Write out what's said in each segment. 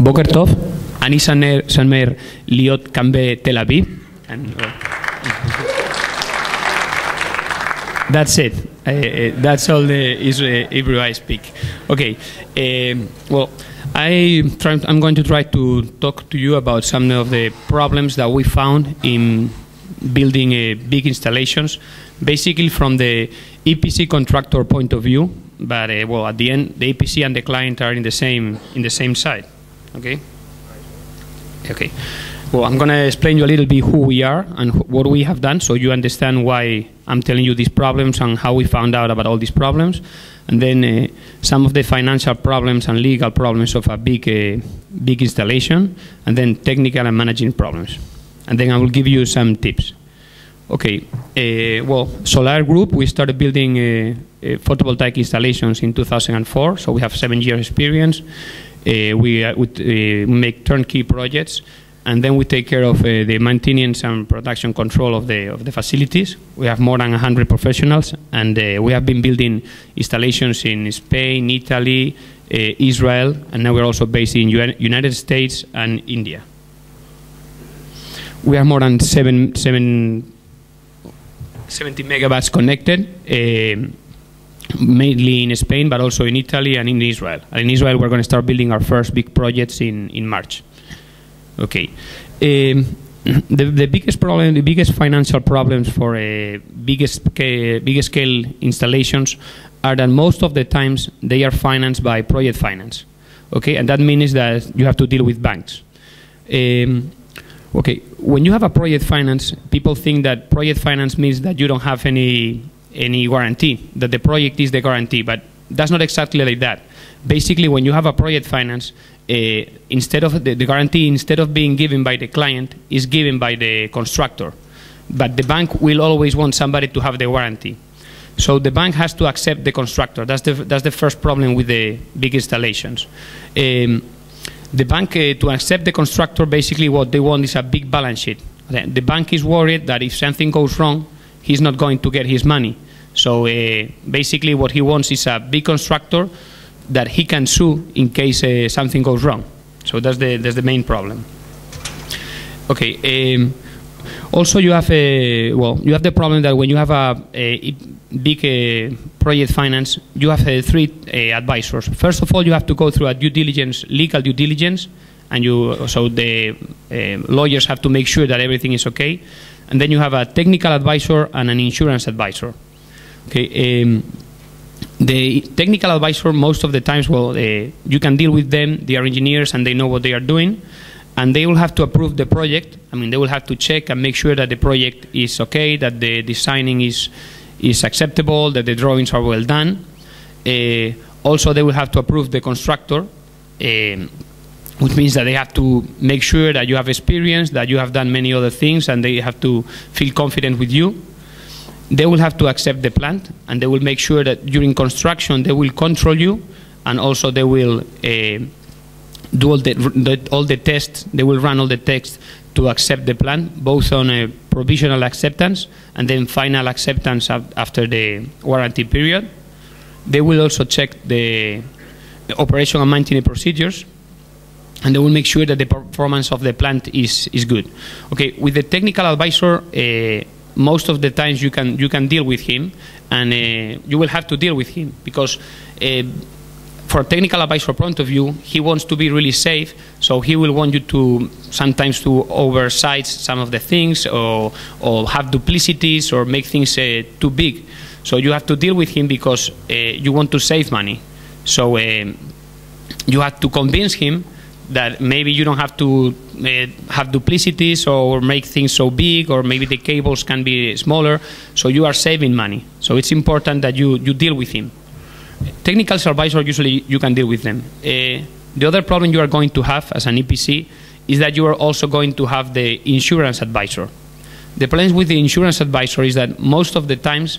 Boker Tov, Ani Samer Liot Kambe Tel Aviv. And, that's it. That's all the Hebrew I speak. Okay. Well, I'm going to try to talk to you about some of the problems that we found in building big installations, basically from the EPC contractor point of view. But well, at the end, the EPC and the client are in the same side. Okay. Okay. Well, I'm going to explain you a little bit who we are and what we have done, so you understand why I'm telling you these problems and how we found out about all these problems, and then some of the financial problems and legal problems of a big installation, and then technical and managing problems, and then I will give you some tips. Okay. Well, Solar Group, we started building photovoltaic installations in 2004, so we have 7 years experience. We make turnkey projects, and then we take care of the maintenance and production control of the facilities. We have more than 100 professionals, and we have been building installations in Spain, Italy, Israel, and now we're also based in United States and India. We have more than 70 megawatts connected, mainly in Spain, but also in Italy and in Israel. And in Israel, we're going to start building our first big projects in March. Okay. The biggest problem, the biggest financial problems for big scale installations are that most of the times they are financed by project finance. Okay, and that means that you have to deal with banks. Okay, when you have a project finance, people think that project finance means that you don't have any guarantee, that the project is the guarantee, but that's not exactly like that. Basically, when you have a project finance, instead of the guarantee, instead of being given by the client, is given by the constructor. But the bank will always want somebody to have the warranty. So the bank has to accept the constructor. That's the first problem with the big installations. The bank, to accept the constructor, basically what they want is a big balance sheet. The bank is worried that if something goes wrong, he's not going to get his money. So basically what he wants is a big constructor that he can sue in case something goes wrong. So that's the main problem. Okay. Also, you have you have the problem that when you have a big project finance, you have 3 advisors. First of all, you have to go through a legal due diligence, and so the lawyers have to make sure that everything is okay. And then you have a technical advisor and an insurance advisor. Okay. The technical advisor, most of the times, well, you can deal with them. They are engineers and they know what they are doing. And they will have to approve the project. I mean, they will have to check and make sure that the project is okay, that the designing is acceptable, that the drawings are well done. Also, they will have to approve the constructor, which means that they have to make sure that you have experience, that you have done many other things, and they have to feel confident with you. They will have to accept the plant, and they will make sure that during construction they will control you, and also they will do all the tests. They will run all the tests to accept the plan, both on a provisional acceptance and then final acceptance after the warranty period. They will also check the operation and maintenance procedures, and they will make sure that the performance of the plant is good. Okay, with the technical advisor, most of the times you can deal with him, and you will have to deal with him because for a technical advisor point of view, he wants to be really safe, so he will want you to sometimes to oversize some of the things or have duplicities or make things too big. So you have to deal with him because you want to save money. So you have to convince him that maybe you don't have to have duplicities or make things so big, or maybe the cables can be smaller, so you are saving money. So it's important that you deal with him. Technical advisor, usually you can deal with them. The other problem you are going to have as an EPC is that you are also going to have the insurance advisor. The problem with the insurance advisor is that most of the times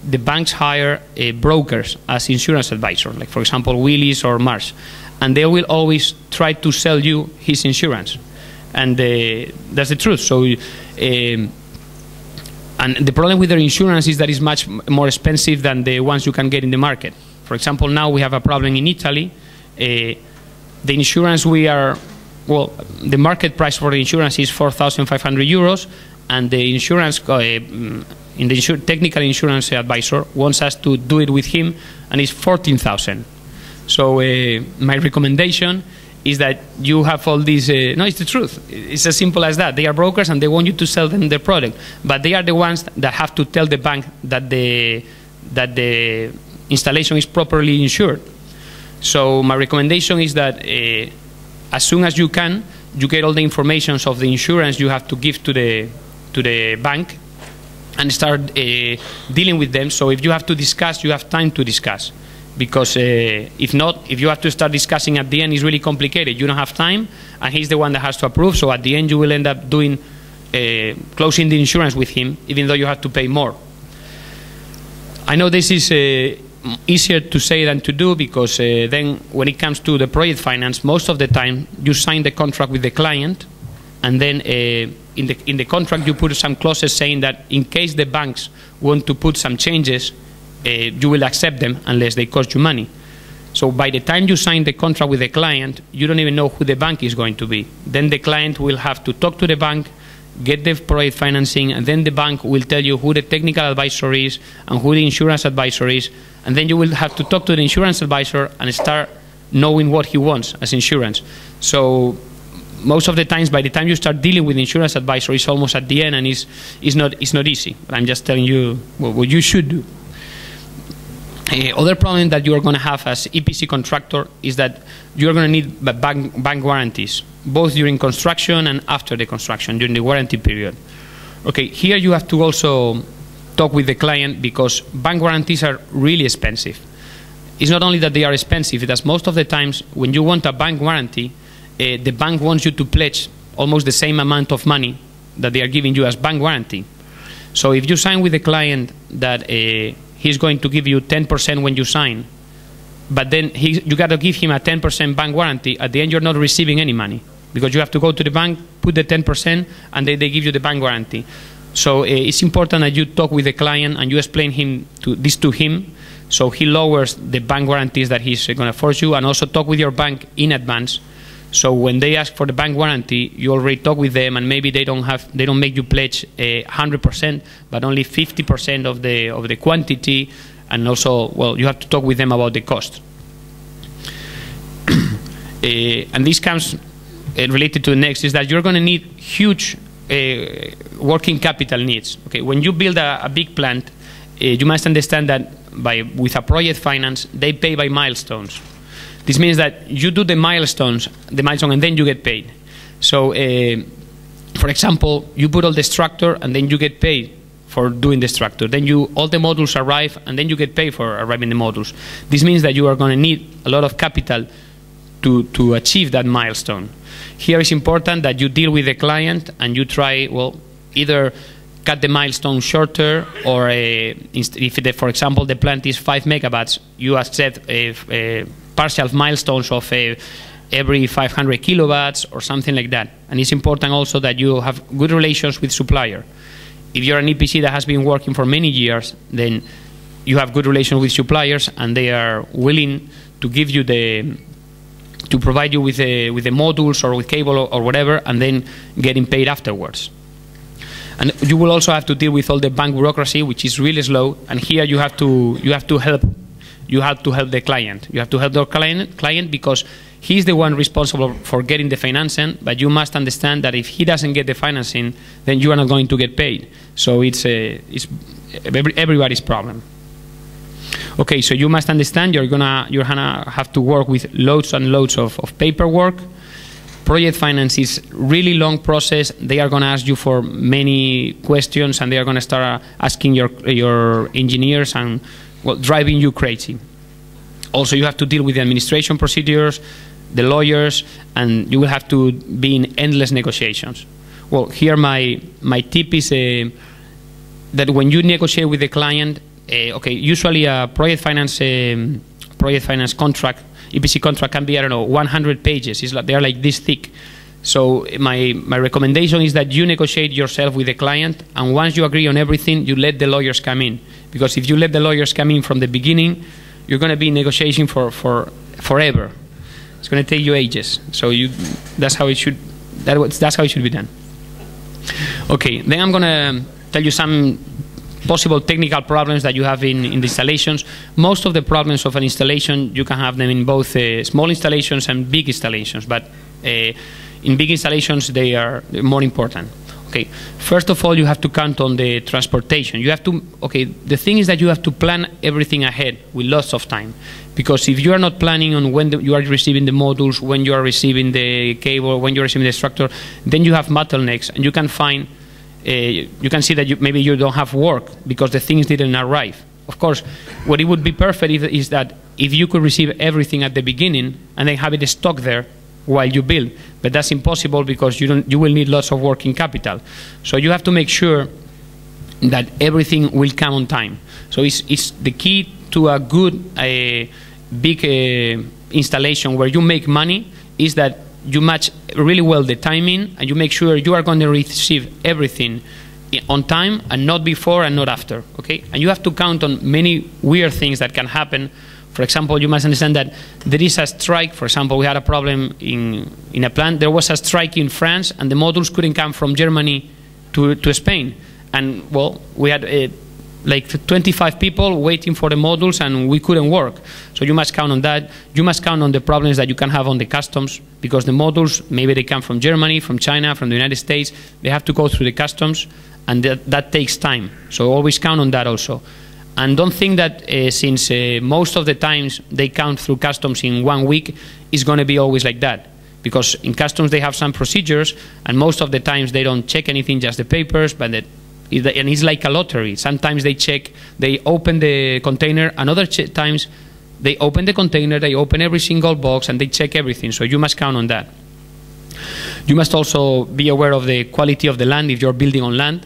the banks hire brokers as insurance advisor, like for example Willis or Marsh, and they will always try to sell you his insurance, and that's the truth. So and the problem with their insurance is that it's much more expensive than the ones you can get in the market. For example, now we have a problem in Italy. The insurance the market price for the insurance is 4,500 euros, and the insurance technical insurance advisor wants us to do it with him, and it's 14,000. So my recommendation is that you have all these. No, it's the truth. It's as simple as that. They are brokers and they want you to sell them their product, but they are the ones that have to tell the bank that the installation is properly insured. So my recommendation is that as soon as you can, you get all the information of the insurance you have to give to the bank, and start dealing with them. So if you have to discuss, you have time to discuss. Because if not, if you have to start discussing at the end, it's really complicated. You don't have time, and he's the one that has to approve. So at the end, you will end up doing closing the insurance with him, even though you have to pay more. I know this is easier to say than to do, because then when it comes to the project finance, most of the time you sign the contract with the client, and then in the contract you put some clauses saying that in case the banks want to put some changes, you will accept them unless they cost you money. So by the time you sign the contract with the client, you don't even know who the bank is going to be. Then the client will have to talk to the bank, get the project financing, and then the bank will tell you who the technical advisor is and who the insurance advisor is, and then you will have to talk to the insurance advisor and start knowing what he wants as insurance. So most of the times, by the time you start dealing with the insurance advisor, it's almost at the end, and it's not easy. But I'm just telling you what you should do. Other problem that you are going to have as EPC contractor is that you are going to need bank guarantees, both during construction and after the construction, during the warranty period. Okay, here you have to also talk with the client, because bank guarantees are really expensive. It's not only that they are expensive, it's that most of the times when you want a bank guarantee, the bank wants you to pledge almost the same amount of money that they are giving you as bank guarantee. So if you sign with the client that he's going to give you 10% when you sign, but then you got to give him a 10% bank guarantee, at the end you're not receiving any money, because you have to go to the bank, put the 10%, and they give you the bank guarantee. So it's important that you talk with the client and you explain this to him, so he lowers the bank guarantees that he's going to force you, and also talk with your bank in advance. So when they ask for the bank guarantee, you already talk with them, and maybe they don't make you pledge 100%, but only 50% of the quantity, and also, well, you have to talk with them about the cost. And this comes related to the next, is that you're going to need huge working capital needs. Okay, when you build a big plant, you must understand that with a project finance, they pay by milestones. This means that you do the milestone, and then you get paid. So, for example, you put all the structure, and then you get paid for doing the structure. Then all the modules arrive, and then you get paid for arriving the modules. This means that you are going to need a lot of capital to achieve that milestone. Here it's important that you deal with the client and you try, well, either cut the milestone shorter, or if, for example, the plant is 5 megawatts, you accept partial milestones of every 500 kilowatts or something like that. And it's important also that you have good relations with supplier. If you're an EPC that has been working for many years, then you have good relations with suppliers, and they are willing to give you to provide you with the modules or with cable or whatever, and then getting paid afterwards. And you will also have to deal with all the bank bureaucracy, which is really slow. And here you have to help the client. You have to help the client because he's the one responsible for getting the financing. But you must understand that if he doesn't get the financing, then you are not going to get paid. So it's everybody's problem. Okay, so you must understand you're gonna have to work with loads and loads of paperwork. Project finance is really long process. They are going to ask you for many questions, and they are going to start asking your engineers and, well, driving you crazy. Also, you have to deal with the administration procedures, the lawyers, and you will have to be in endless negotiations. Well, here my tip is that when you negotiate with the client, okay, usually a project finance contract, EPC contract can be, I don't know, 100 pages. They are like this thick. So my recommendation is that you negotiate yourself with the client, and once you agree on everything, you let the lawyers come in. Because if you let the lawyers come in from the beginning, you're going to be negotiating for forever. It's going to take you ages. So that's how it should. That's how it should be done. Okay. Then I'm going to tell you some possible technical problems that you have in the installations. Most of the problems of an installation, you can have them in both small installations and big installations, but in big installations they are more important. Okay, first of all, you have to count on the transportation. You have to, okay, the thing is that you have to plan everything ahead with lots of time, because if you are not planning on when you are receiving the modules, when you are receiving the cable, when you are receiving the structure, then you have bottlenecks, and you can find you can see that maybe you don't have work because the things didn't arrive. Of course, what it would be perfect is that if you could receive everything at the beginning and then have it stock there while you build, but that's impossible because you will need lots of working capital. So you have to make sure that everything will come on time. So it's the key to a good big installation where you make money is that you match really well the timing, and you make sure you are going to receive everything on time and not before and not after. Okay, and you have to count on many weird things that can happen. For example, you must understand that there is a strike. For example, we had a problem in a plant. There was a strike in France, and the modules couldn't come from Germany to Spain. And well, we had like 25 people waiting for the modules, and we couldn't work. So you must count on that. You must count on the problems that you can have on the customs, because the modules, maybe they come from Germany, from China, from the United States. They have to go through the customs, and that takes time. So always count on that also. And don't think that since most of the times they count through customs in 1 week, it's going to be always like that. Because in customs they have some procedures, and most of the times they don't check anything, just the papers, but and it's like a lottery. Sometimes they check, they open the container, and other times they open the container, they open every single box, and they check everything. So you must count on that. You must also be aware of the quality of the land if you're building on land,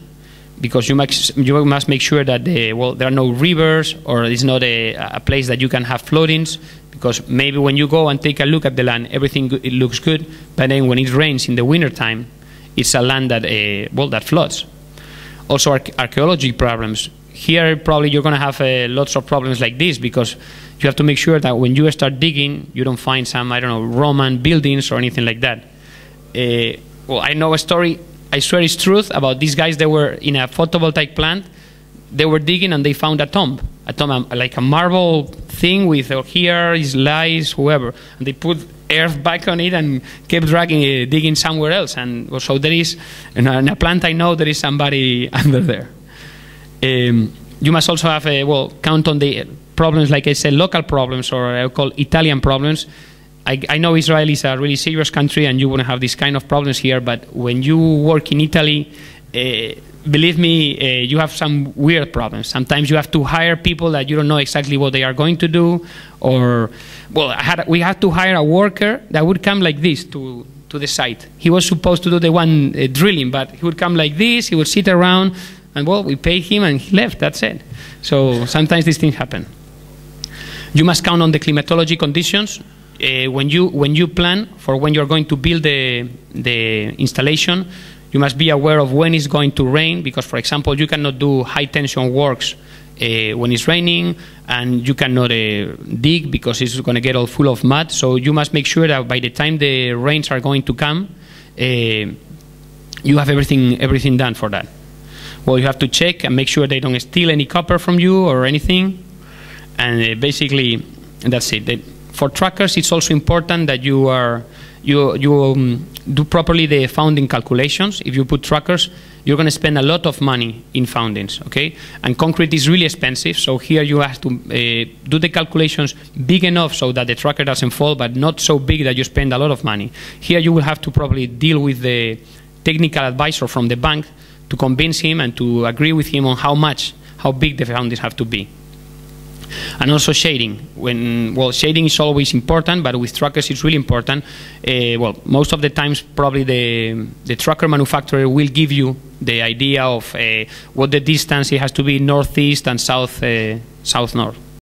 because you must make sure that there are no rivers, or it's not a place that you can have floodings, because maybe when you go and take a look at the land, everything it looks good, but then when it rains in the winter time, it's a land that that floods. Also, archaeology problems. Here, probably you're going to have lots of problems like this, because you have to make sure that when you start digging, you don't find some, I don't know, Roman buildings or anything like that. Well, I know a story, I swear it's truth, about these guys that were in a photovoltaic plant. They were digging and they found a tomb, like a marble thing with here is lies, whoever. And they put earth back on it and kept digging somewhere else. And so there is, in a plant I know, there is somebody under there. You must also have count on the problems, like I said, local problems, or I call Italian problems. I know Israel is a really serious country and you wouldn't have these kind of problems here, but when you work in Italy, believe me, you have some weird problems. Sometimes you have to hire people that you don't know exactly what they are going to do, or, well, we had to hire a worker that would come like this to the site. He was supposed to do the one drilling, but he would come like this, he would sit around, and well, we paid him and he left, that's it. So sometimes these things happen. You must count on the climatology conditions. When you plan for when you're going to build the installation, you must be aware of when it's going to rain, because, for example, you cannot do high tension works when it's raining, and you cannot dig because it's going to get all full of mud. So you must make sure that by the time the rains are going to come, you have everything done for that. Well, you have to check and make sure they don't steal any copper from you or anything, and basically that's it. For trackers, it's also important that you do properly the founding calculations. If you put trackers, you're going to spend a lot of money in foundings, okay? And concrete is really expensive, so here you have to do the calculations big enough so that the tracker doesn't fall, but not so big that you spend a lot of money. Here you will have to probably deal with the technical advisor from the bank to convince him and to agree with him on how big the foundings have to be. And also shading. Shading is always important, but with trackers it's really important. Most of the times probably the tracker manufacturer will give you the idea of what the distance it has to be northeast and south-north.